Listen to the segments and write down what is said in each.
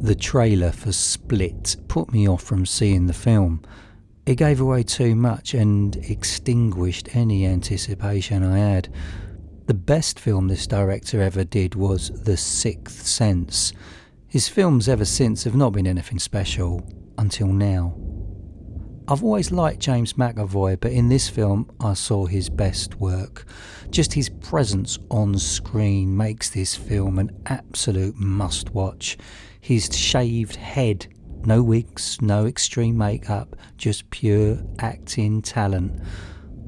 The trailer for Split put me off from seeing the film. It gave away too much and extinguished any anticipation I had. The best film this director ever did was The Sixth Sense. His films ever since have not been anything special, until now. I've always liked James McAvoy, but in this film I saw his best work. Just his presence on screen makes this film an absolute must-watch. His shaved head, no wigs, no extreme makeup, just pure acting talent.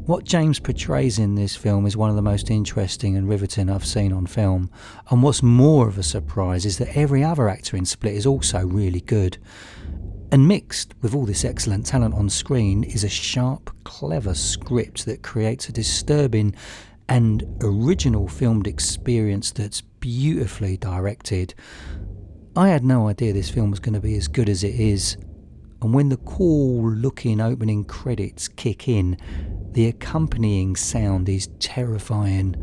What James portrays in this film is one of the most interesting and riveting I've seen on film. And what's more of a surprise is that every other actor in Split is also really good. And mixed with all this excellent talent on screen is a sharp, clever script that creates a disturbing and original filmed experience that's beautifully directed. I had no idea this film was going to be as good as it is. And when the cool-looking opening credits kick in, the accompanying sound is terrifying.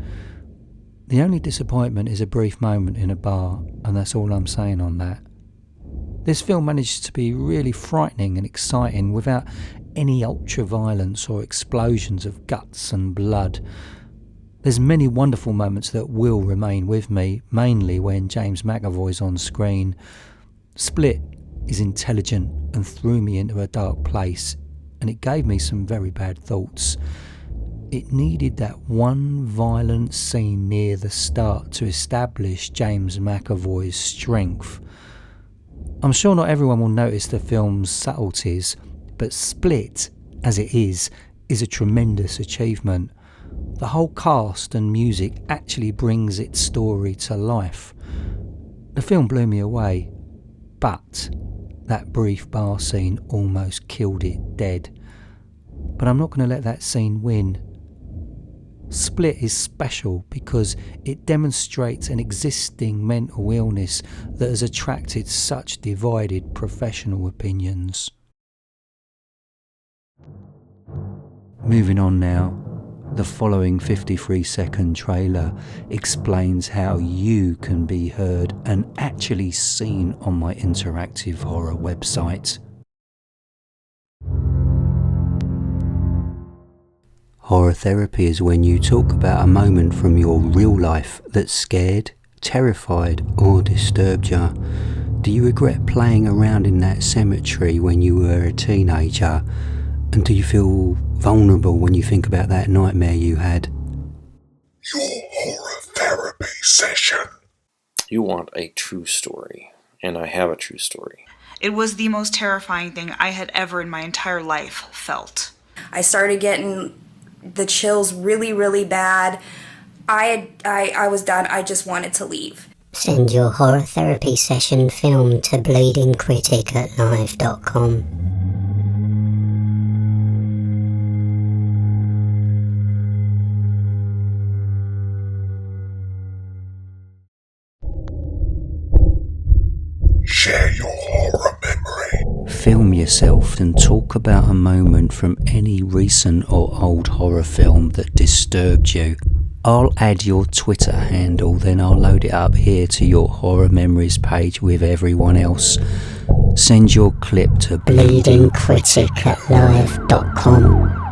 The only disappointment is a brief moment in a bar, and that's all I'm saying on that. This film managed to be really frightening and exciting without any ultra-violence or explosions of guts and blood. There's many wonderful moments that will remain with me, mainly when James McAvoy's on screen. Split is intelligent and threw me into a dark place, and it gave me some very bad thoughts. It needed that one violent scene near the start to establish James McAvoy's strength. I'm sure not everyone will notice the film's subtleties, but Split, as it is a tremendous achievement. The whole cast and music actually brings its story to life. The film blew me away, but that brief bar scene almost killed it dead. But I'm not going to let that scene win. Split is special because it demonstrates an existing mental illness that has attracted such divided professional opinions. Moving on now, the following 53-second trailer explains how you can be heard and actually seen on my interactive horror website. Horror therapy is when you talk about a moment from your real life that scared, terrified or disturbed you. Do you regret playing around in that cemetery when you were a teenager? And do you feel vulnerable when you think about that nightmare you had? Your horror therapy session. You want a true story, and I have a true story. It was the most terrifying thing I had ever in my entire life felt. I started getting the chills really, really bad. I was done. I just wanted to leave. Send your horror therapy session film to bleedingcritic@live.com. Share your horror memory. Film yourself and talk about a moment from any recent or old horror film that disturbed you. I'll add your Twitter handle, then I'll load it up here to your horror memories page with everyone else. Send your clip to bleedingcritic@live.com.